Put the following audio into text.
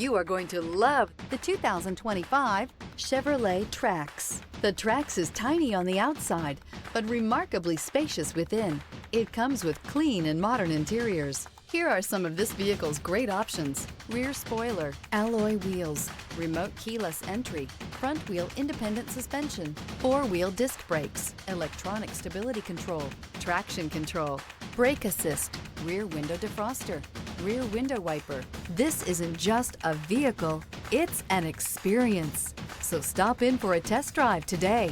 You are going to love the 2025 Chevrolet Trax. The Trax is tiny on the outside, but remarkably spacious within. It comes with clean and modern interiors. Here are some of this vehicle's great options: rear spoiler, alloy wheels, remote keyless entry, front wheel independent suspension, four-wheel disc brakes, electronic stability control, traction control, brake assist, rear window defroster, rear window wiper. This isn't just a vehicle, it's an experience. So stop in for a test drive today.